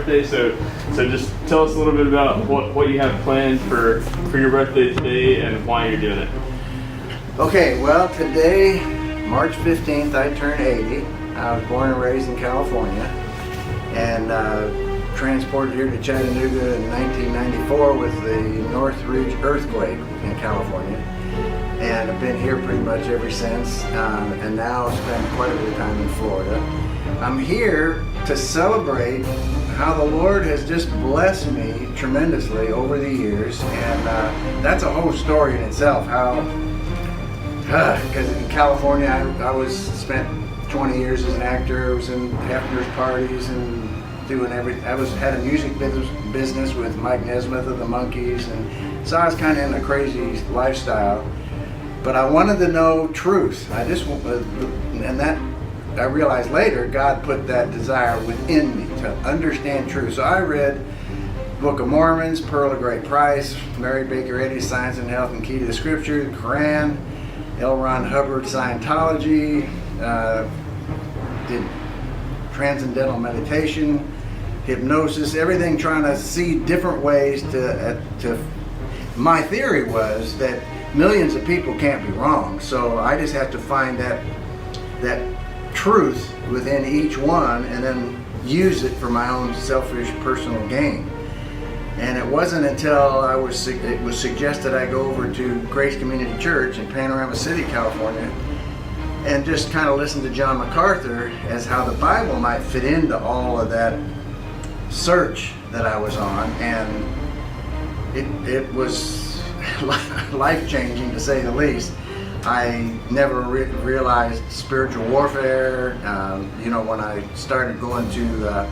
birthday. So just tell us a little bit about what you have planned for your birthday today and why you're doing it. Okay, well, today, March 15th, I turned 80. I was born and raised in California, and transported here to Chattanooga in 1994 with the Northridge earthquake in California. And I've been here pretty much ever since, and now spend quite a bit of time in Florida. I'm here to celebrate how the Lord has just blessed me tremendously over the years, and that's a whole story in itself. How, because in California I spent 20 years as an actor. I was in Hefner's parties and doing everything. Had a music business with Mike Nesmith of the Monkees, and so I was kind of in a crazy lifestyle. But I wanted to know truth. And that I realized later, God put that desire within me to understand truth. So I read Book of Mormon, Pearl of Great Price, Mary Baker Eddy's Science and Health and Key to the Scripture, the Quran, L. Ron Hubbard Scientology, did transcendental meditation, hypnosis, everything, trying to see different ways to. My theory was that millions of people can't be wrong, so I just have to find that truth within each one and then use it for my own selfish personal gain. And it wasn't until it was suggested I go over to Grace Community Church in Panorama City, California, and just kind of listen to John MacArthur as how the Bible might fit into all of that search that I was on, and it was life-changing to say the least. I never realized spiritual warfare. When I started going to,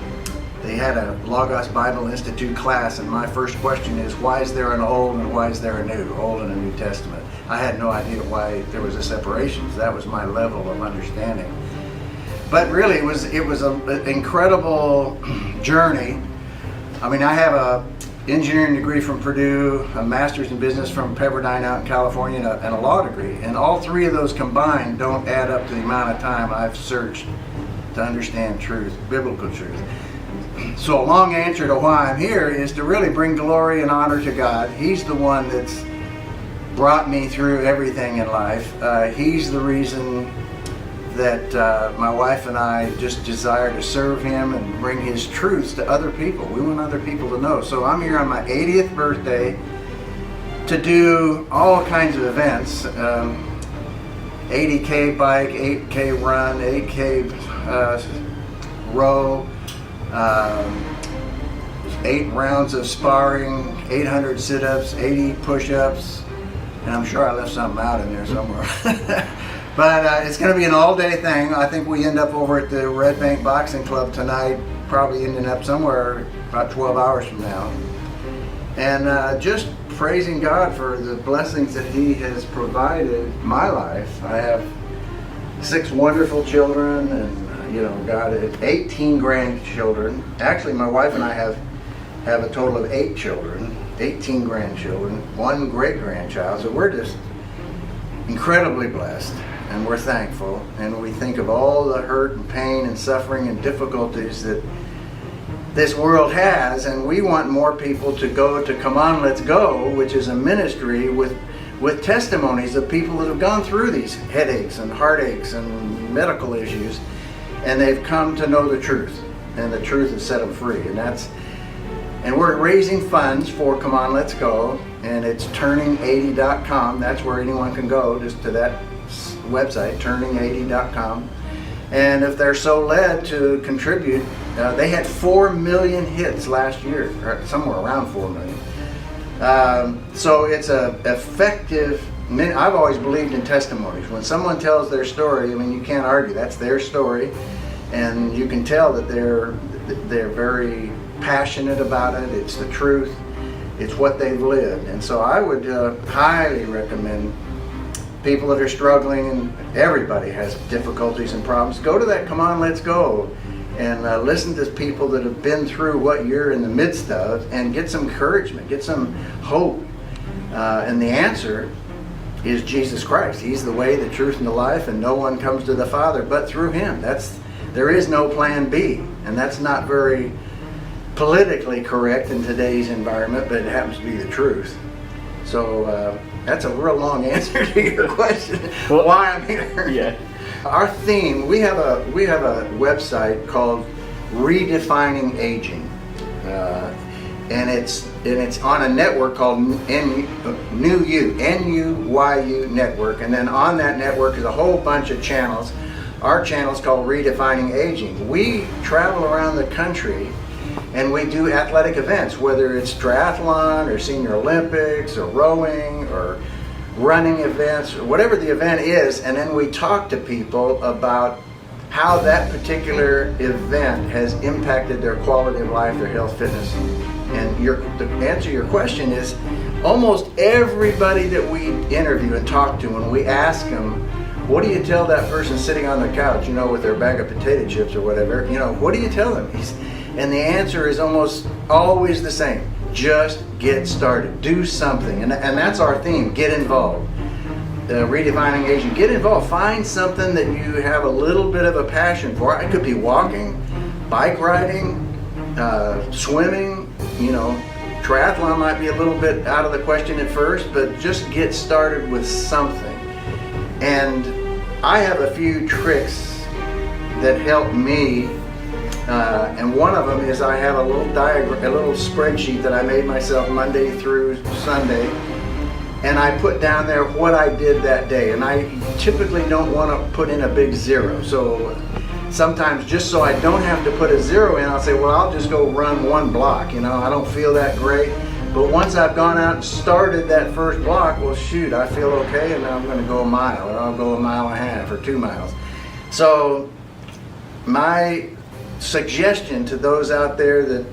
they had a Logos Bible Institute class, and my first question is, why is there an Old and why is there a New? Old and a New Testament. I had no idea why there was a separation. So that was my level of understanding. But really, it was an incredible journey. I mean, I have a engineering degree from Purdue, a master's in business from Pepperdine out in California, and a law degree. And all three of those combined don't add up to the amount of time I've searched to understand truth, biblical truth. So a long answer to why I'm here is to really bring glory and honor to God. He's the one that's brought me through everything in life. He's the reason that my wife and I just desire to serve Him and bring His truths to other people. We want other people to know. So I'm here on my 80th birthday to do all kinds of events. 80K bike, 8K run, 8K row, 8 rounds of sparring, 800 sit-ups, 80 push-ups, and I'm sure I left something out in there somewhere. But it's going to be an all-day thing. I think we end up over at the Red Bank Boxing Club tonight, probably ending up somewhere about 12 hours from now. And just praising God for the blessings that He has provided my life. I have 6 wonderful children, and God has 18 grandchildren. Actually, my wife and I have a total of 8 children, 18 grandchildren, 1 great-grandchild. So we're just incredibly blessed. And we're thankful, and we think of all the hurt and pain and suffering and difficulties that this world has, and we want more people to go to Come On, Let's Go, which is a ministry with testimonies of people that have gone through these headaches and heartaches and medical issues, and they've come to know the truth, and the truth has set them free. And we're raising funds for Come On, Let's Go, and it's turning80.com. That's where anyone can go, just to that website, turning80.com. And if they're so led to contribute, they had 4 million hits last year, or somewhere around 4 million. So it's a effective. I've always believed in testimonies. When someone tells their story, I mean, you can't argue. That's their story, and you can tell that they're very passionate about it. It's the truth. It's what they've lived. And so I would highly recommend people that are struggling, and everybody has difficulties and problems, go to that Come On, Let's Go, and listen to people that have been through what you're in the midst of, and get some encouragement, get some hope. And the answer is Jesus Christ. He's the way, the truth, and the life, and no one comes to the Father but through Him. There is no plan B, and that's not very politically correct in today's environment, but it happens to be the truth. So that's a real long answer to your question. Well, why I'm here. Yeah. Our theme, we have a website called Redefining Aging, and it's on a network called NUYU network, and then on that network is a whole bunch of channels. Our channel is called Redefining Aging. We travel around the country and we do athletic events, whether it's triathlon or Senior Olympics or rowing or running events or whatever the event is, and then we talk to people about how that particular event has impacted their quality of life, their health, fitness. And the answer to your question is almost everybody that we interview and talk to, when we ask them, what do you tell that person sitting on the couch, you know, with their bag of potato chips or whatever, you know, what do you tell them? And the answer is almost always the same. Just get started. Do something. And that's our theme. Get involved. Redefining Aging. Get involved. Find something that you have a little bit of a passion for. It could be walking, bike riding, swimming, you know. Triathlon might be a little bit out of the question at first, but just get started with something. And I have a few tricks that help me. And one of them is I have a little diagram, a little spreadsheet that I made myself Monday through Sunday, and I put down there what I did that day. And I typically don't want to put in a big zero. So sometimes, just so I don't have to put a zero in, I'll say, well, I'll just go run one block. You know, I don't feel that great. But once I've gone out and started that first block, well, shoot, I feel okay, and now I'm going to go a mile, or I'll go a mile and a half, or 2 miles. So my suggestion to those out there that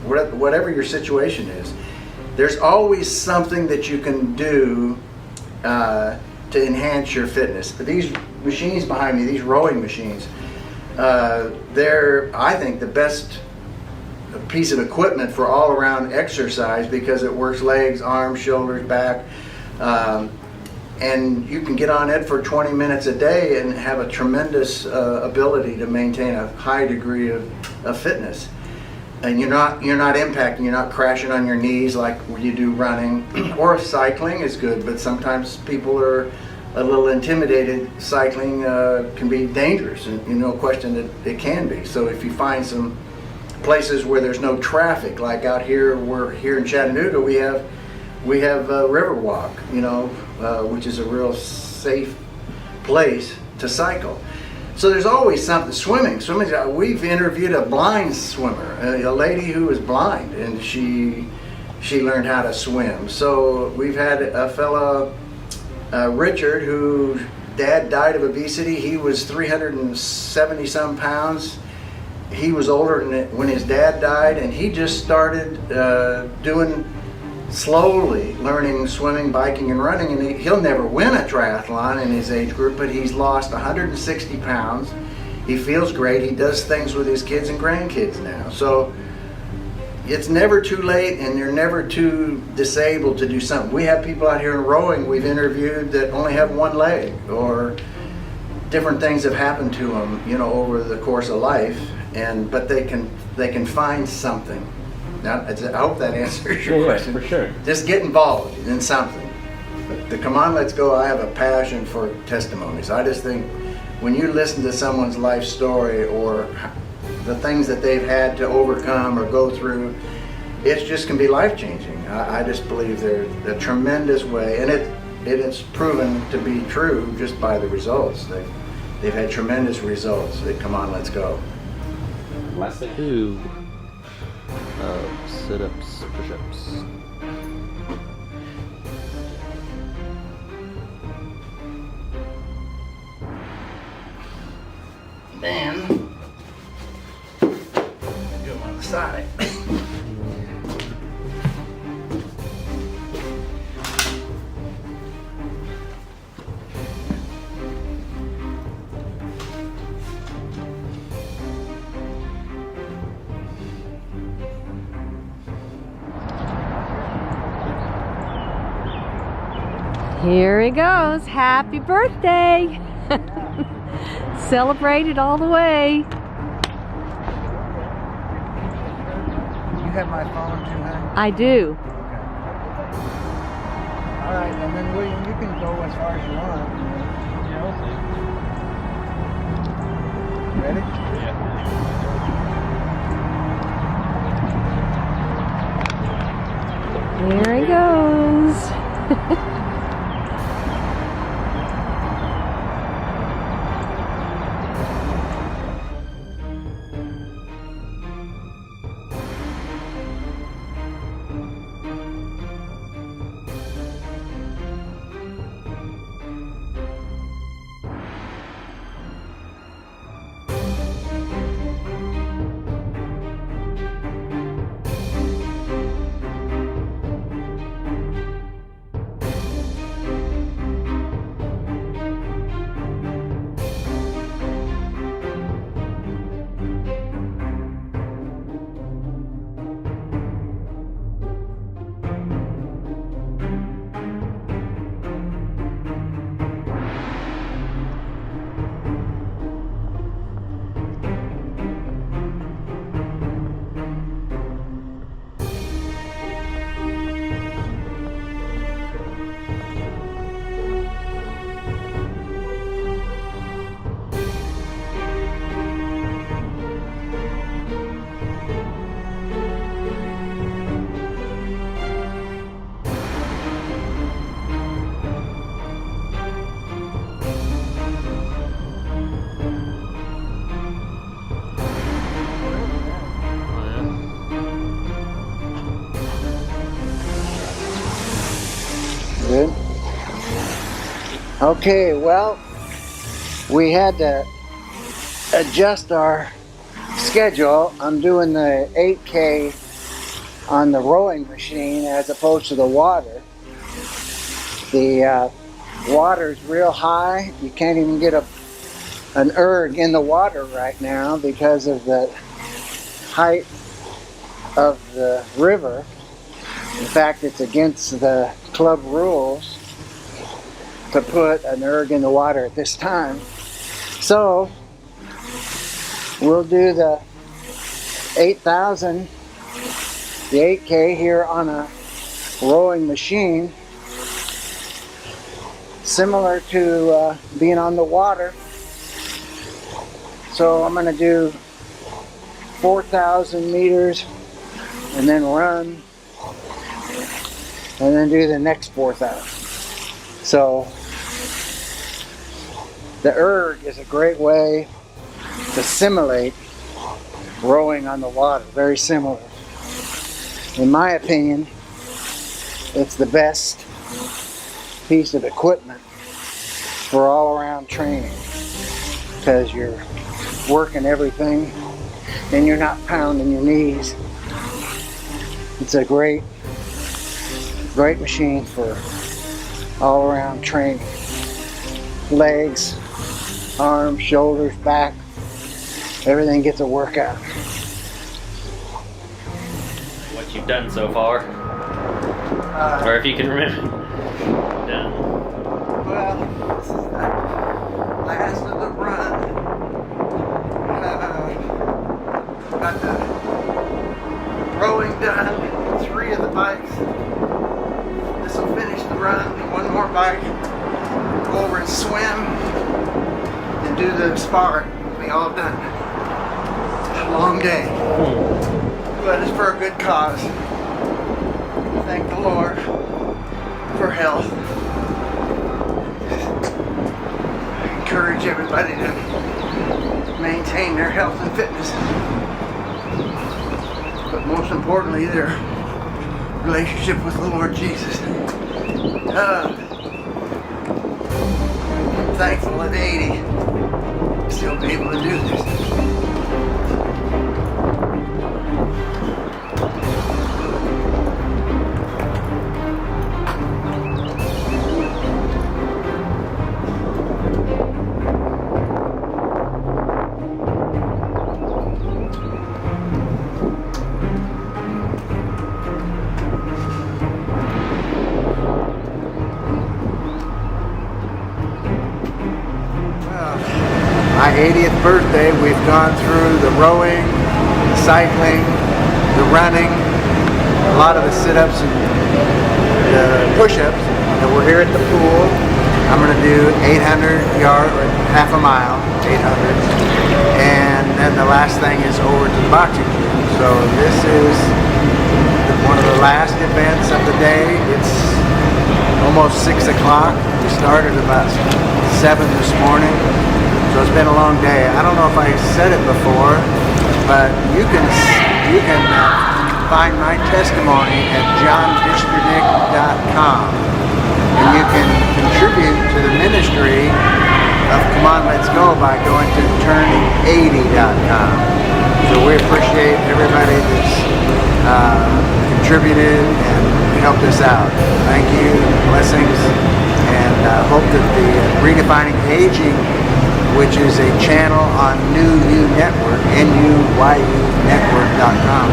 whatever your situation is, there's always something that you can do to enhance your fitness. These machines behind me, these rowing machines, they're, I think, the best piece of equipment for all around exercise because it works legs, arms, shoulders, back, and you can get on it for 20 minutes a day and have a tremendous ability to maintain a high degree of fitness. And you're not impacting, you're not crashing on your knees like you do running. Or cycling is good, but sometimes people are a little intimidated. Cycling can be dangerous, and no question that it can be. So if you find some places where there's no traffic, like out here, we're here in Chattanooga, we have Riverwalk, you know, which is a real safe place to cycle. So there's always something. Swimming. We've interviewed a blind swimmer, a lady who was blind, and she learned how to swim. So we've had a fellow, Richard, whose dad died of obesity. He was 370 some pounds. He was older when his dad died, and he just started slowly learning swimming, biking, and running, and he'll never win a triathlon in his age group, but he's lost 160 pounds. He feels great. He does things with his kids and grandkids now. So it's never too late, and you're never too disabled to do something. We have people out here in rowing we've interviewed that only have one leg, or different things have happened to them, you know, over the course of life, but they can find something. Now, I hope that answers your question. For sure. Just get involved in something. But Come On, Let's Go, I have a passion for testimonies. I just think when you listen to someone's life story or the things that they've had to overcome or go through, it just can be life-changing. I just believe they're a tremendous way, and it is proven to be true just by the results. They've had tremendous results at Come On, Let's Go. Last thing. 2 sit-ups, push-ups. Then do them on the side. Here he goes. Happy birthday. Celebrate it all the way. have my phone too, honey? I do. Okay. All right, and then William, you can go as far as you want. Yeah, we'll see. Ready? Yeah. Here he goes. Good. Okay, well, we had to adjust our schedule. I'm doing the 8K on the rowing machine as opposed to the water. The water's real high. You can't even get an erg in the water right now because of the height of the river. In fact, it's against the club rules to put an erg in the water at this time. So we'll do the 8,000, the 8K here on a rowing machine, similar to being on the water. So I'm going to do 4,000 meters and then run, and then do the next 4,000. So the erg is a great way to simulate rowing on the water. Very similar. In my opinion, it's the best piece of equipment for all-around training, because you're working everything and you're not pounding your knees. It's a great machine for all-around training. Legs, arms, shoulders, back, everything gets a workout. What you've done so far, or if you can remember. Done. Well, this is the last of the run. Got the rowing done, 3 of the bikes. This will finish the run. One more bike. Go over and swim and do the spar. We'll be all done. A long day, but it's for a good cause. Thank the Lord for health. I encourage everybody to maintain their health and fitness, but most importantly, their relationship with the Lord Jesus. I'm thankful at 80 still be able to do this. My 80th birthday, we've gone through the rowing, the cycling, the running, a lot of the sit-ups and push-ups. And we're here at the pool. I'm going to do 800 yards, or half a mile, 800. And then the last thing is over to the boxing gym. So this is one of the last events of the day. It's almost 6 o'clock. We started about 7 this morning. So it's been a long day. I don't know if I said it before, but you can find my testimony at johndisterdick.com, and you can contribute to the ministry of Come On Let's Go by going to turning80.com. So we appreciate everybody that's contributed and helped us out. Thank you, blessings, and hope that the Redefining Aging, which is a channel on New You Network, NUYUnetwork.com,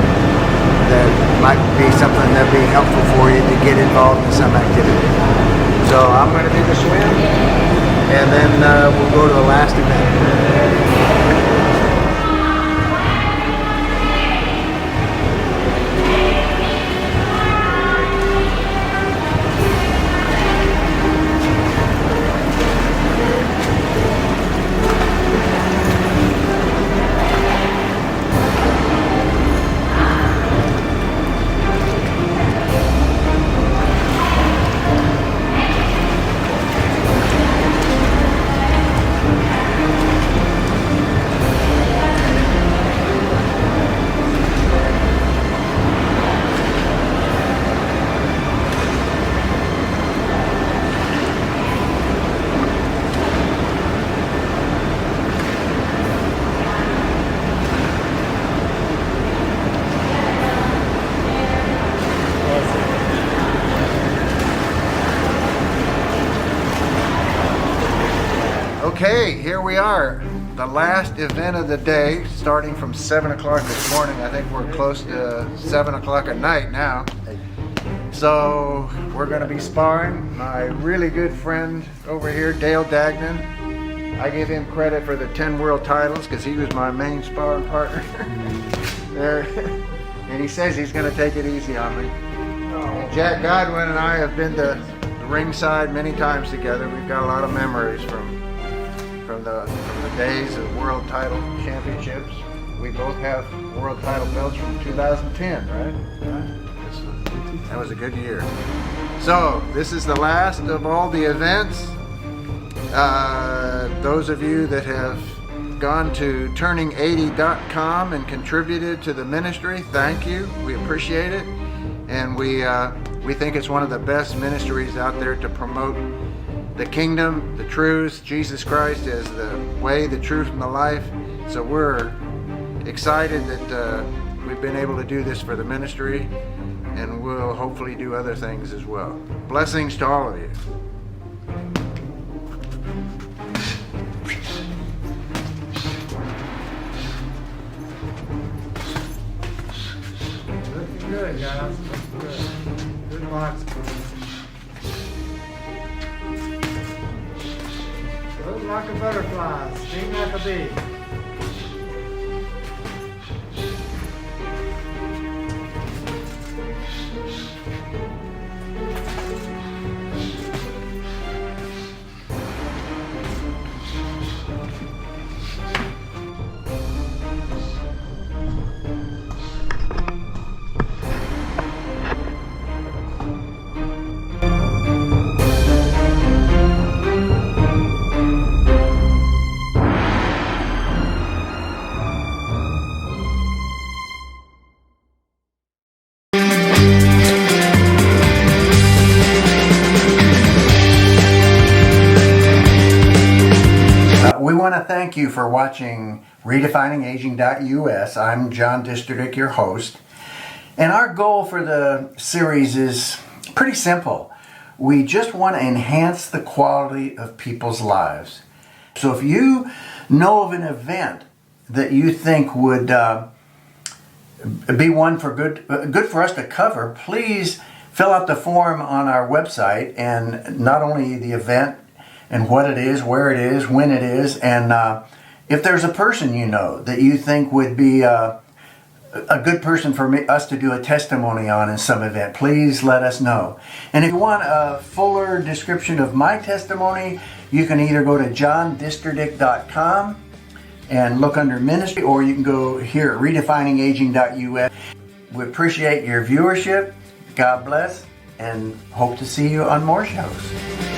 that might be something that'd be helpful for you to get involved in some activity. So I'm going to do the swim, and then we'll go to the last event. Okay, here we are, the last event of the day, starting from 7 o'clock this morning. I think we're close to 7 o'clock at night now. So we're going to be sparring. My really good friend over here, Dale Dagnan. I give him credit for the 10 world titles because he was my main sparring partner there. And he says he's going to take it easy on me. And Jack Godwin and I have been to the ringside many times together. We've got a lot of memories from the days of world title championships. We both have world title belts from 2010, right? That was a good year. So this is the last of all the events. Those of you that have gone to turning80.com and contributed to the ministry, thank you. We appreciate it, and we think it's one of the best ministries out there to promote the kingdom, the truth, Jesus Christ as the way, the truth, and the life. So we're excited that we've been able to do this for the ministry, and we'll hopefully do other things as well. Blessings to all of you. Looking good, guys. Looking good. Good box. Float like a butterfly, sting like a bee. We want to thank you for watching RedefiningAging.us. I'm John Disterdick, your host. And our goal for the series is pretty simple. We just want to enhance the quality of people's lives. So if you know of an event that you think would be one for good for us to cover, please fill out the form on our website, and not only the event and what it is, where it is, when it is, and if there's a person you know that you think would be a good person for us to do a testimony on in some event, please let us know. And if you want a fuller description of my testimony, you can either go to johndisterdick.com and look under ministry, or you can go here at redefiningaging.us. We appreciate your viewership. God bless, and hope to see you on more shows.